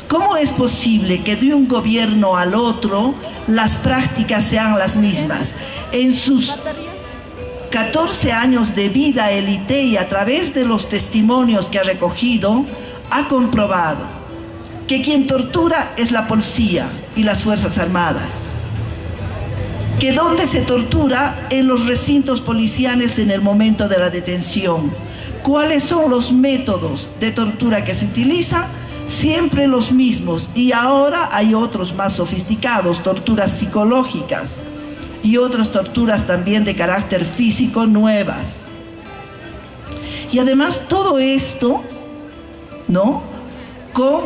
¿Cómo es posible que de un gobierno al otro las prácticas sean las mismas? En sus 14 años de vida, el ITEI, a través de los testimonios que ha recogido, ha comprobado que quien tortura es la policía y las Fuerzas Armadas. Que donde se tortura, en los recintos policiales en el momento de la detención. ¿Cuáles son los métodos de tortura que se utilizan? Siempre los mismos, y ahora hay otros más sofisticados, torturas psicológicas y otras torturas también de carácter físico nuevas. Y además todo esto, ¿no?, con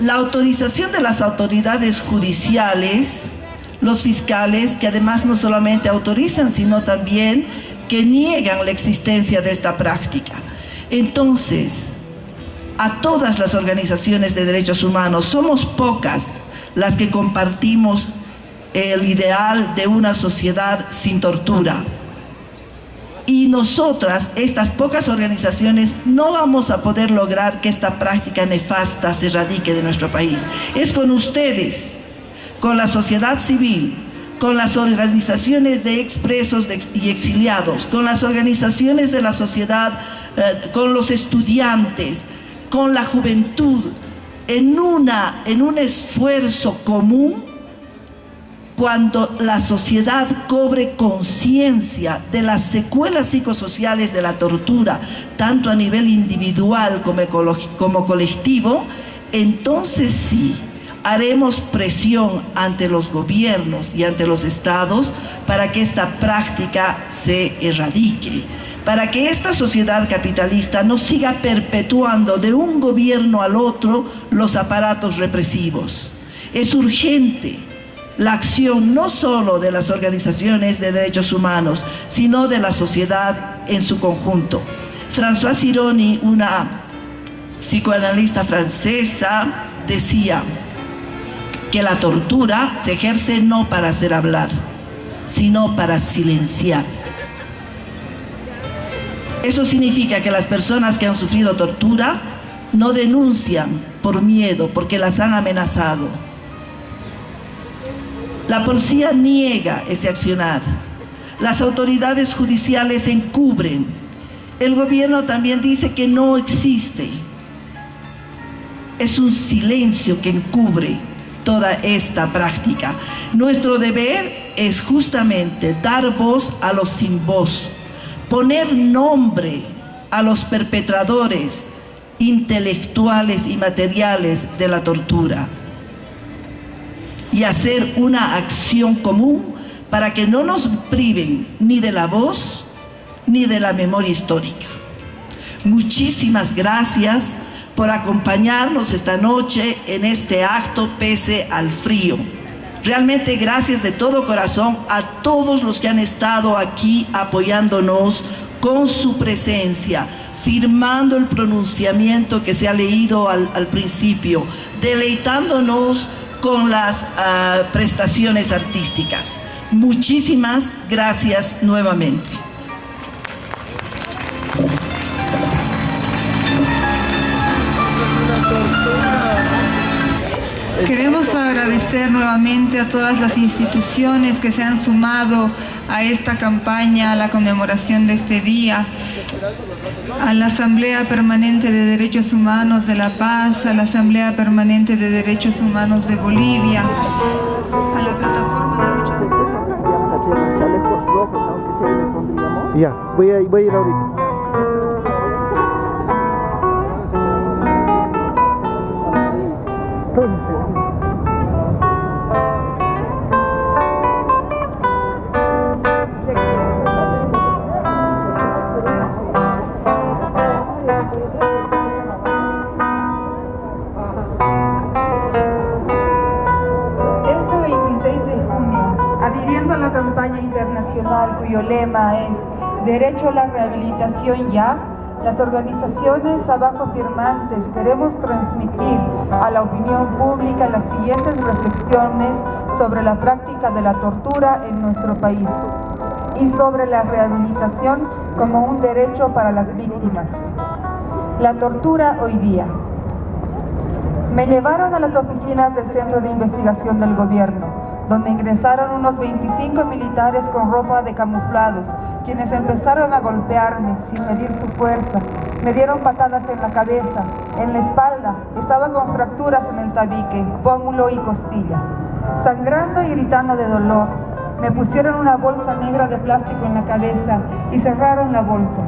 la autorización de las autoridades judiciales, los fiscales, que además no solamente autorizan, sino también que niegan la existencia de esta práctica. Entonces, a todas las organizaciones de derechos humanos, somos pocas las que compartimos el ideal de una sociedad sin tortura. Y nosotras, estas pocas organizaciones, no vamos a poder lograr que esta práctica nefasta se erradique de nuestro país. Es con ustedes, con la sociedad civil, con las organizaciones de expresos y exiliados, con las organizaciones de la sociedad, con los estudiantes, con la juventud, en un esfuerzo común, cuando la sociedad cobre conciencia de las secuelas psicosociales de la tortura, tanto a nivel individual como colectivo, entonces sí, haremos presión ante los gobiernos y ante los estados para que esta práctica se erradique, para que esta sociedad capitalista no siga perpetuando de un gobierno al otro los aparatos represivos. Es urgente la acción no solo de las organizaciones de derechos humanos, sino de la sociedad en su conjunto. Françoise Sironi, una psicoanalista francesa, decía que la tortura se ejerce no para hacer hablar, sino para silenciar. Eso significa que las personas que han sufrido tortura no denuncian por miedo, porque las han amenazado. La policía niega ese accionar. Las autoridades judiciales encubren. El gobierno también dice que no existe. Es un silencio que encubre toda esta práctica. Nuestro deber es justamente dar voz a los sin voz, poner nombre a los perpetradores intelectuales y materiales de la tortura y hacer una acción común para que no nos priven ni de la voz ni de la memoria histórica. Muchísimas gracias por acompañarnos esta noche en este acto pese al frío. Realmente gracias de todo corazón a todos los que han estado aquí apoyándonos con su presencia, firmando el pronunciamiento que se ha leído al principio, deleitándonos con las prestaciones artísticas. Muchísimas gracias nuevamente. Queremos agradecer nuevamente a todas las instituciones que se han sumado a esta campaña, a la conmemoración de este día, a la Asamblea Permanente de Derechos Humanos de La Paz, a la Asamblea Permanente de Derechos Humanos de Bolivia, a la plataforma de lucha de... Ya, voy a ir ahorita. Cuyo lema es Derecho a la Rehabilitación Ya, las organizaciones abajo firmantes queremos transmitir a la opinión pública las siguientes reflexiones sobre la práctica de la tortura en nuestro país y sobre la rehabilitación como un derecho para las víctimas. La tortura hoy día. Me llevaron a las oficinas del Centro de Investigación del Gobierno, donde ingresaron unos 25 militares con ropa de camuflados, quienes empezaron a golpearme sin medir su fuerza. Me dieron patadas en la cabeza, en la espalda, estaba con fracturas en el tabique, pómulo y costillas. Sangrando y gritando de dolor, me pusieron una bolsa negra de plástico en la cabeza y cerraron la bolsa.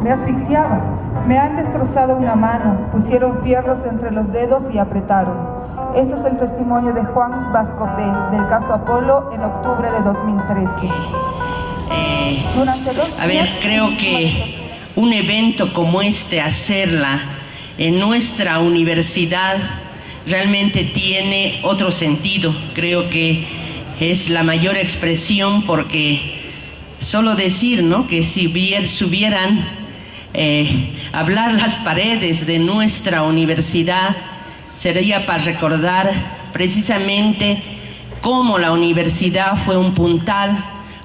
Me asfixiaba, me han destrozado una mano, pusieron fierros entre los dedos y apretaron. Ese es el testimonio de Juan Vascopé, del caso Apolo, en octubre de 2013. Creo que un evento como este, hacerla en nuestra universidad, realmente tiene otro sentido. Creo que es la mayor expresión, porque solo decir, ¿no?, que si subieran hablar las paredes de nuestra universidad, sería para recordar precisamente cómo la universidad fue un puntal,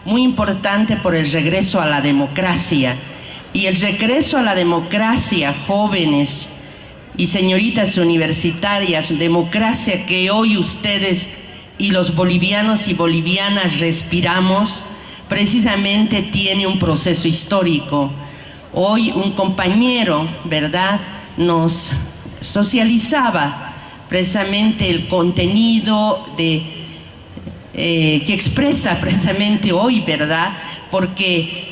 muy importante por el regreso a la democracia. Y el regreso a la democracia, jóvenes y señoritas universitarias, democracia que hoy ustedes y los bolivianos y bolivianas respiramos, precisamente tiene un proceso histórico. Hoy un compañero, ¿verdad?, nos socializaba precisamente el contenido que expresa precisamente hoy, ¿verdad?, porque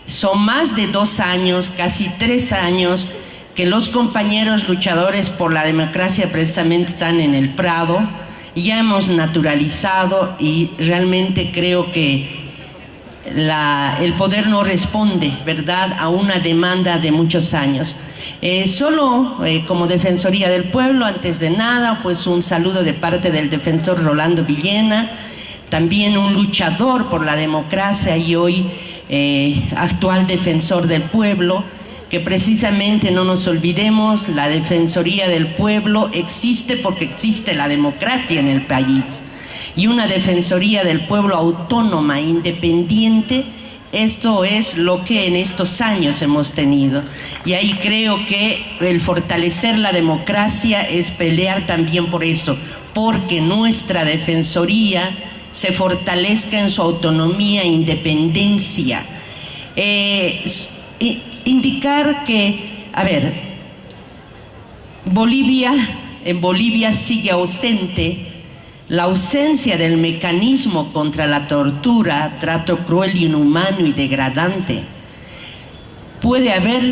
son más de 2 años, casi 3 años, que los compañeros luchadores por la democracia precisamente están en el Prado. Ya hemos naturalizado y realmente creo que el poder no responde, ¿verdad?, a una demanda de muchos años. Solo como Defensoría del Pueblo, antes de nada, pues un saludo de parte del defensor Rolando Villena, también un luchador por la democracia y hoy actual defensor del pueblo, que precisamente no nos olvidemos, la Defensoría del Pueblo existe porque existe la democracia en el país. Y una Defensoría del Pueblo autónoma, independiente, esto es lo que en estos años hemos tenido. Y ahí creo que el fortalecer la democracia es pelear también por eso, porque nuestra Defensoría se fortalezca en su autonomía e independencia. Indicar que, a ver, en Bolivia sigue ausente la ausencia del mecanismo contra la tortura, trato cruel, inhumano y degradante. Puede haber,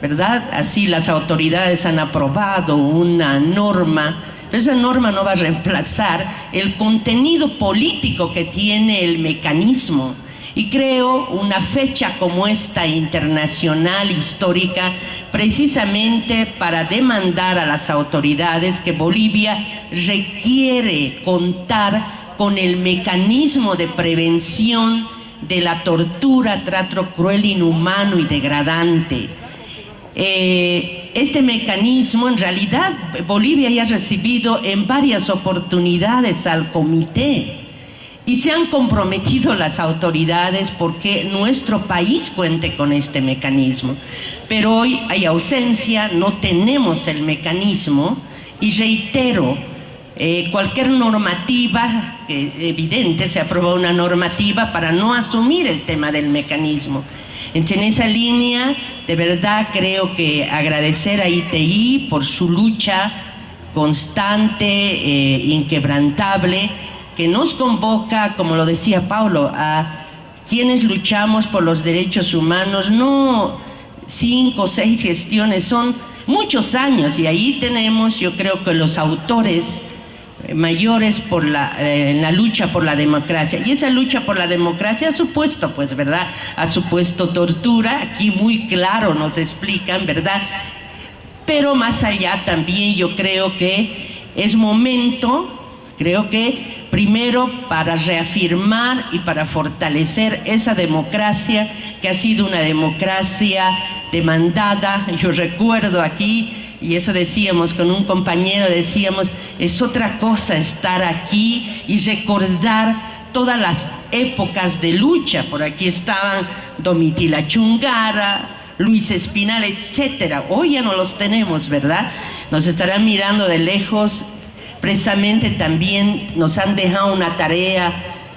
¿verdad?, así las autoridades han aprobado una norma, pero esa norma no va a reemplazar el contenido político que tiene el mecanismo. Y creo una fecha como esta internacional, histórica, precisamente para demandar a las autoridades que Bolivia requiere contar con el mecanismo de prevención de la tortura, trato cruel, inhumano y degradante. Este mecanismo, en realidad, Bolivia ya ha recibido en varias oportunidades al comité. Y se han comprometido las autoridades porque nuestro país cuente con este mecanismo. Pero hoy hay ausencia, no tenemos el mecanismo y reitero, cualquier normativa, evidente, se aprobó una normativa para no asumir el tema del mecanismo. En esa línea, de verdad creo que agradecer a ITI por su lucha constante, inquebrantable, que nos convoca, como lo decía Paulo, a quienes luchamos por los derechos humanos, no 5 o 6 gestiones, son muchos años, y ahí tenemos, yo creo que los autores mayores en la lucha por la democracia. Y esa lucha por la democracia ha supuesto, pues, ¿verdad?, ha supuesto tortura, aquí muy claro nos explican, ¿verdad? Pero más allá también yo creo que es momento, primero para reafirmar y para fortalecer esa democracia que ha sido una democracia demandada. Yo recuerdo aquí, y eso decíamos con un compañero, decíamos, es otra cosa estar aquí y recordar todas las épocas de lucha. Por aquí estaban Domitila Chungara, Luis Espinal, etcétera. Hoy ya no los tenemos, ¿verdad? Nos estarán mirando de lejos. Precisamente también nos han dejado una tarea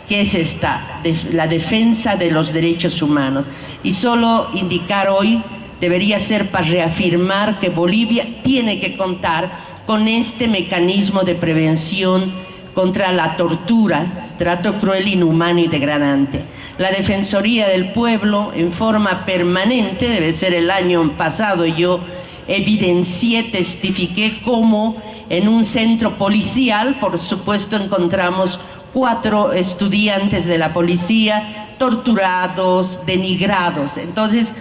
que es esta, la defensa de los derechos humanos. Y solo indicar hoy debería ser para reafirmar que Bolivia tiene que contar con este mecanismo de prevención contra la tortura, trato cruel, inhumano y degradante. La Defensoría del Pueblo en forma permanente, debe ser el año pasado, yo evidencié, testifiqué cómo en un centro policial, por supuesto, encontramos 4 estudiantes de la policía torturados, denigrados. Entonces,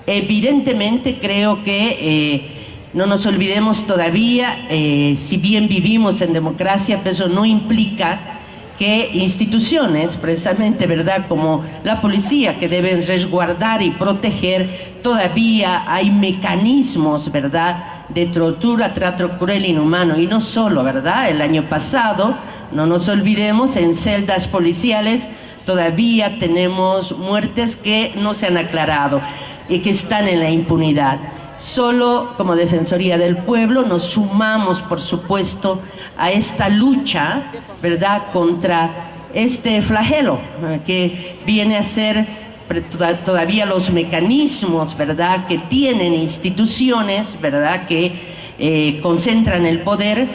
evidentemente creo que no nos olvidemos todavía, si bien vivimos en democracia, pero eso no implica que instituciones, precisamente, ¿verdad?, como la policía, que deben resguardar y proteger, todavía hay mecanismos, ¿verdad?, de tortura, trato cruel, inhumano. Y no solo, ¿verdad?, el año pasado, no nos olvidemos, en celdas policiales todavía tenemos muertes que no se han aclarado y que están en la impunidad. Solo como Defensoría del Pueblo nos sumamos, por supuesto, a esta lucha, ¿verdad?, contra este flagelo que viene a ser todavía los mecanismos, ¿verdad?, que tienen instituciones, ¿verdad?, que concentran el poder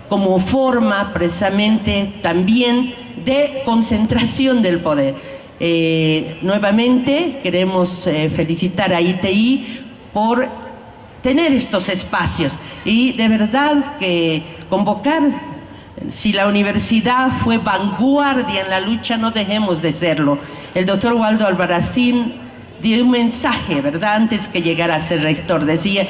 como forma precisamente también de concentración del poder. Nuevamente queremos felicitar a ITI por tener estos espacios y de verdad que convocar, si la universidad fue vanguardia en la lucha, no dejemos de serlo. El doctor Waldo Albarracín dio un mensaje, ¿verdad?, antes que llegara a ser rector, decía: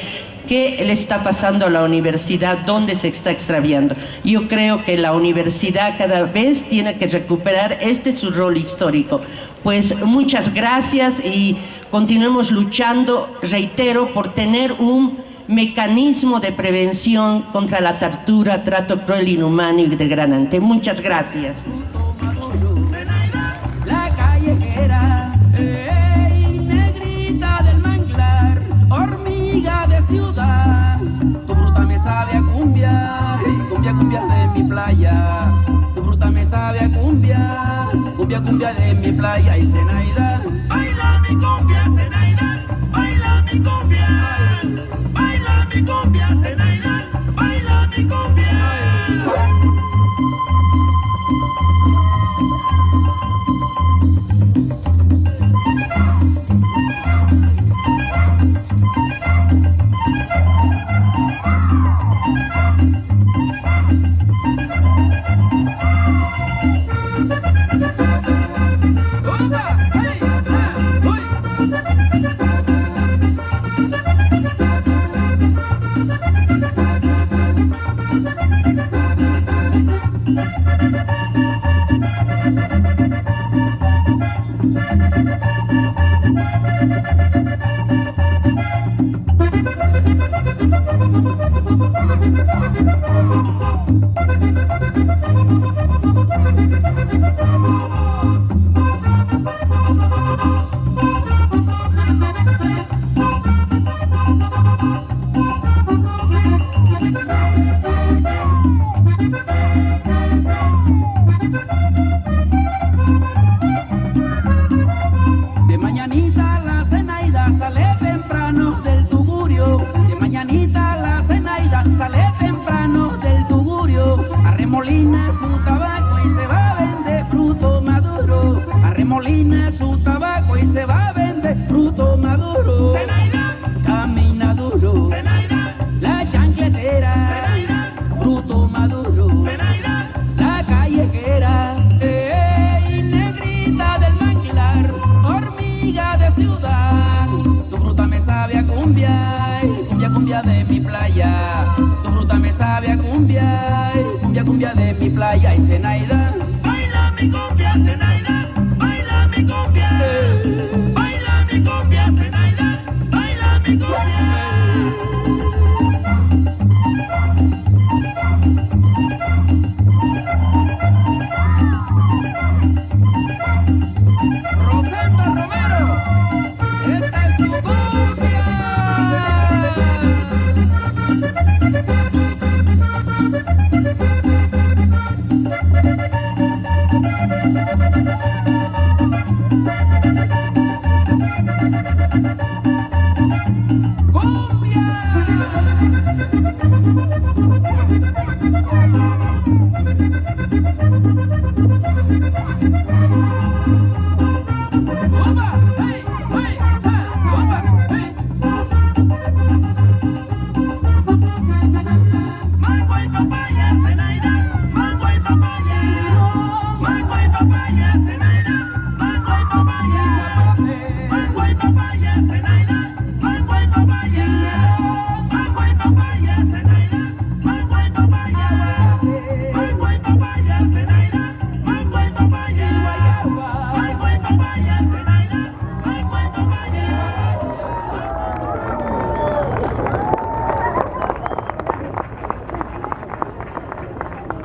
¿qué le está pasando a la universidad? ¿Dónde se está extraviando? Yo creo que la universidad cada vez tiene que recuperar su rol histórico. Pues muchas gracias y continuemos luchando, reitero, por tener un mecanismo de prevención contra la tortura, trato cruel, inhumano y degradante. Muchas gracias. La callejera, negrita del manglar, hormiga de ciudad, tu fruta me sabe a cumbia, cumbia, cumbia de mi playa, tu fruta me sabe a cumbia, cumbia, cumbia de mi playa. Y Zenaida, baila mi cumbia, Zenaida, baila mi cumbia, baila mi cumbia, Zenaida, baila mi cumbia.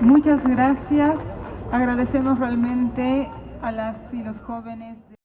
Muchas gracias. Agradecemos realmente a las y los jóvenes